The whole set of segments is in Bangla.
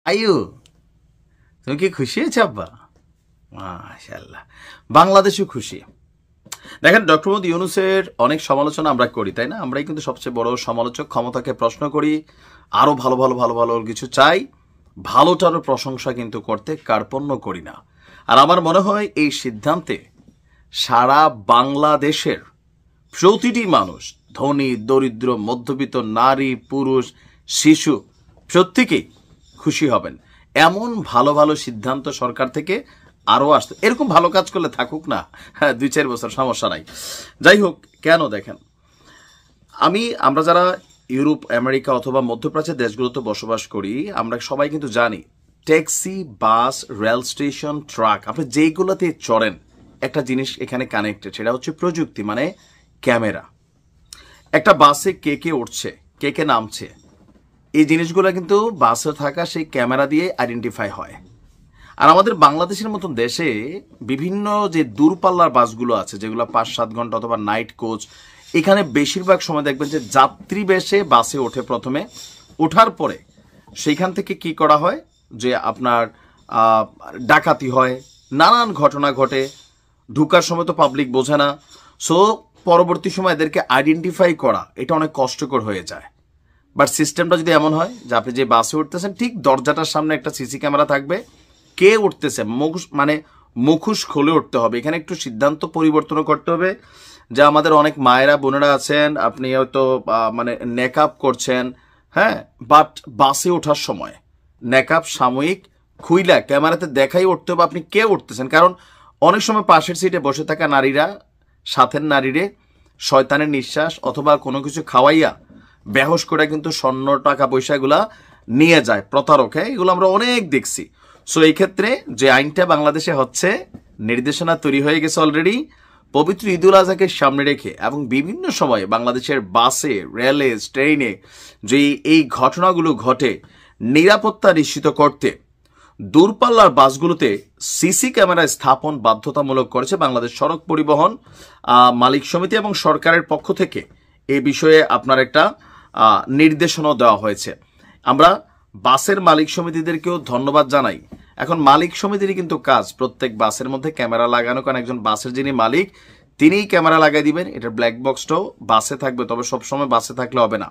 আয়ু, তুমি কি খুশি হয়েছো আব্বা? মাশাআল্লাহ, বাংলাদেশও খুশি। দেখেন, ডক্টর মোহাম্মদ ইউনূসের অনেক সমালোচনা আমরা করি, তাই না? আমরাই কিন্তু সবচেয়ে বড় সমালোচক। ক্ষমতাকে প্রশ্ন করি, আরো ভালো ভালো ভালো ভালো কিছু চাই, ভালোটারও প্রশংসা কিন্তু করতে কার্পণ্য করি না। আর আমার মনে হয় এই সিদ্ধান্তে সারা বাংলাদেশের প্রতিটি মানুষ, ধনী দরিদ্র মধ্যবিত্ত নারী পুরুষ শিশু, প্রত্যেকেই খুশি হবেন। এমন ভালো ভালো সিদ্ধান্ত সরকার থেকে আরও আসতো। এরকম ভালো কাজ করলে থাকুক না, হ্যাঁ, 2-4 বছর, সমস্যা নাই। যাই হোক, কেন দেখেন, আমরা যারা ইউরোপ আমেরিকা অথবা মধ্যপ্রাচ্যের দেশগুলোতে বসবাস করি, আমরা সবাই কিন্তু জানি ট্যাক্সি, বাস, রেল স্টেশন, ট্রাক, আপনি যেগুলোতে চড়েন, একটা জিনিস এখানে কানেক্টেড, সেটা হচ্ছে প্রযুক্তি, মানে ক্যামেরা। একটা বাসে কে কে উঠছে, কে কে নামছে, এই জিনিসগুলো কিন্তু বাসে থাকা সেই ক্যামেরা দিয়ে আইডেন্টিফাই হয়। আর আমাদের বাংলাদেশের মতন দেশে বিভিন্ন যে দূরপাল্লার বাসগুলো আছে, যেগুলো 5-7 ঘন্টা অথবা নাইট কোচ, এখানে বেশিরভাগ সময় দেখবেন যে যাত্রী বেশে বাসে ওঠে। প্রথমে ওঠার পরে সেইখান থেকে কি করা হয়, যে আপনার ডাকাতি হয়, নানান ঘটনা ঘটে। ঢুকার সময় তো পাবলিক বোঝে না, সো পরবর্তী সময় এদেরকে আইডেন্টিফাই করা এটা অনেক কষ্টকর হয়ে যায়। বাট সিস্টেমটা যদি এমন হয় যে আপনি যে বাসে উঠতেছেন, ঠিক দরজাটার সামনে একটা সিসি ক্যামেরা থাকবে, কে উঠতেছে মুখোশ খুলে উঠতে হবে। এখানে একটু সিদ্ধান্ত পরিবর্তনও করতে হবে, যে আমাদের অনেক মায়েরা বোনেরা আছেন, আপনি হয়তো নেকআপ করছেন, হ্যাঁ, বাট বাসে ওঠার সময় নেকআপ সাময়িক খুইলা ক্যামেরাতে দেখাই উঠতে হবে আপনি কে উঠতেছেন। কারণ অনেক সময় পাশের সিটে বসে থাকা নারীরা সাথের নারীরে শয়তানের নিঃশ্বাস অথবা কোনো কিছু খাওয়াইয়া বেহোশ করে কিন্তু স্বর্ণ টাকা পয়সাগুলা নিয়ে যায় প্রতারক। হ্যাঁ, এগুলো আমরা অনেক দেখছি। সো এই ক্ষেত্রে যে আইনটা বাংলাদেশে হচ্ছে, নির্দেশনা তৈরি হয়ে গেছে অলরেডি, পবিত্র ঈদুল আজহাকে সামনে রেখে এবং বিভিন্ন সময়ে বাংলাদেশের বাসে, রেলে, ট্রেনে যে এই ঘটনাগুলো ঘটে, নিরাপত্তা নিশ্চিত করতে দূরপাল্লার বাসগুলোতে সিসি ক্যামেরা স্থাপন বাধ্যতামূলক করেছে বাংলাদেশ সড়ক পরিবহন মালিক সমিতি এবং সরকারের পক্ষ থেকে। এই বিষয়ে আপনার একটা নির্দেশনাও দেওয়া হয়েছে। আমরা বাসের মালিক সমিতিদেরকেও ধন্যবাদ জানাই। এখন মালিক সমিতিরই কিন্তু কাজ প্রত্যেক বাসের মধ্যে ক্যামেরা লাগানো, কারণ একজন বাসের যিনি মালিক তিনিই ক্যামেরা লাগাই দিবেন। এটার ব্ল্যাক বক্সটাও বাসে থাকবে, তবে সবসময় বাসে থাকলে হবে না,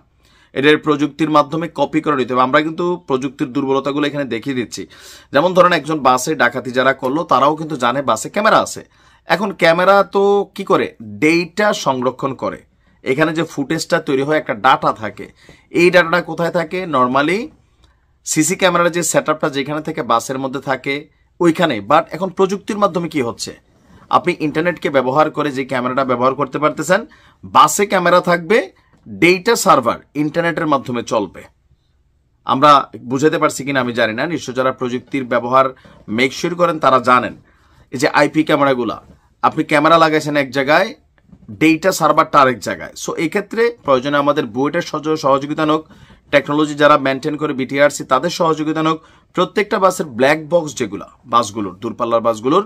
এটার প্রযুক্তির মাধ্যমে কপি করে নিতে হবে। আমরা কিন্তু প্রযুক্তির দুর্বলতাগুলো এখানে দেখিয়ে দিচ্ছি। যেমন ধরেন, একজন বাসে ডাকাতি যারা করলো তারাও কিন্তু জানে বাসে ক্যামেরা আছে। এখন ক্যামেরা তো কি করে, ডেটা সংরক্ষণ করে। এখানে যে ফুটেজটা তৈরি হয়, একটা ডাটা থাকে। এই ডাটাটা কোথায় থাকে? নর্মালি সিসি ক্যামেরার যে সেটআপটা যেখানে থেকে বাসের মধ্যে থাকে ওইখানে। বাট এখন প্রযুক্তির মাধ্যমে কি হচ্ছে, আপনি ইন্টারনেটকে ব্যবহার করে যে ক্যামেরাটা ব্যবহার করতে পারতেছেন, বাসে ক্যামেরা থাকবে, ডেটা সার্ভার ইন্টারনেটের মাধ্যমে চলবে। আমরা বুঝাতে পারছি কিনা আমি জানি না, নিশ্চয় যারা প্রযুক্তির ব্যবহার মেকশিওর করেন তারা জানেন। এই যে আইপি ক্যামেরাগুলা, আপনি ক্যামেরা লাগাইছেন এক জায়গায়, ডেটা সার্ভারটা আরেক জায়গায়। সো এই ক্ষেত্রে প্রয়োজনে আমাদের বুয়েটের সহযোগিতা হোক, টেকনোলজি যারা মেনটেন করে বিটিআরসি তাদের সহযোগিতা হোক। প্রত্যেকটা বাসের ব্ল্যাক বক্স যেগুলো বাসগুলোর, দূরপাল্লার বাসগুলোর,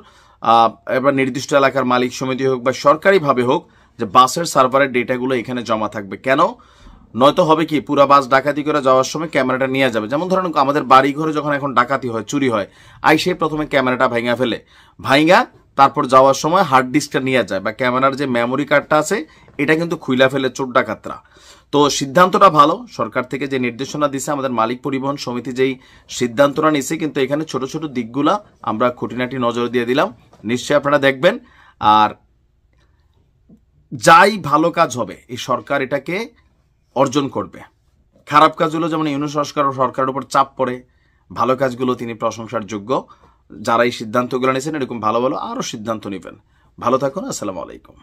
এবার নির্দিষ্ট এলাকার মালিক সমিতি হোক বা সরকারিভাবে হোক, যে বাসের সার্ভারের ডেটাগুলো এখানে জমা থাকবে। কেন? নয়তো হবে কি, পুরা বাস ডাকাতি করে যাওয়ার সময় ক্যামেরাটা নিয়ে যাবে। যেমন ধরেন আমাদের বাড়ি ঘরে যখন এখন ডাকাতি হয়, চুরি হয়, আইসে প্রথমে ক্যামেরাটা ভাঙা ফেলে, তারপর যাওয়ার সময় হার্ড ডিস্কটা নিয়ে যায়, বা ক্যামেরার যে মেমোরি কার্ডটা আছে এটা কিন্তু খুইলা ফেলে চোর ডাকাতরা। তো সিদ্ধান্তটা ভালো, সরকার থেকে যে নির্দেশনা দিছে, আমাদের মালিক পরিবহন সমিতি যেই সিদ্ধান্তটা নিছে, কিন্তু এখানে ছোট ছোট দিকগুলা আমরা খুঁটিনাটি নজর দিয়ে দিলাম, নিশ্চয়ই আপনারা দেখবেন। আর যাই ভালো কাজ হবে এই সরকার এটাকে অর্জন করবে। খারাপ কাজগুলো যেমন ইউনূস সরকারের উপর চাপ পড়ে, ভালো কাজগুলো তিনি প্রশংসার যোগ্য। যারা এই সিদ্ধান্তগুলো নিয়েছেন এরকম ভালো ভালো আরো সিদ্ধান্ত নেবেন। ভালো থাকুন, আসসালামু আলাইকুম।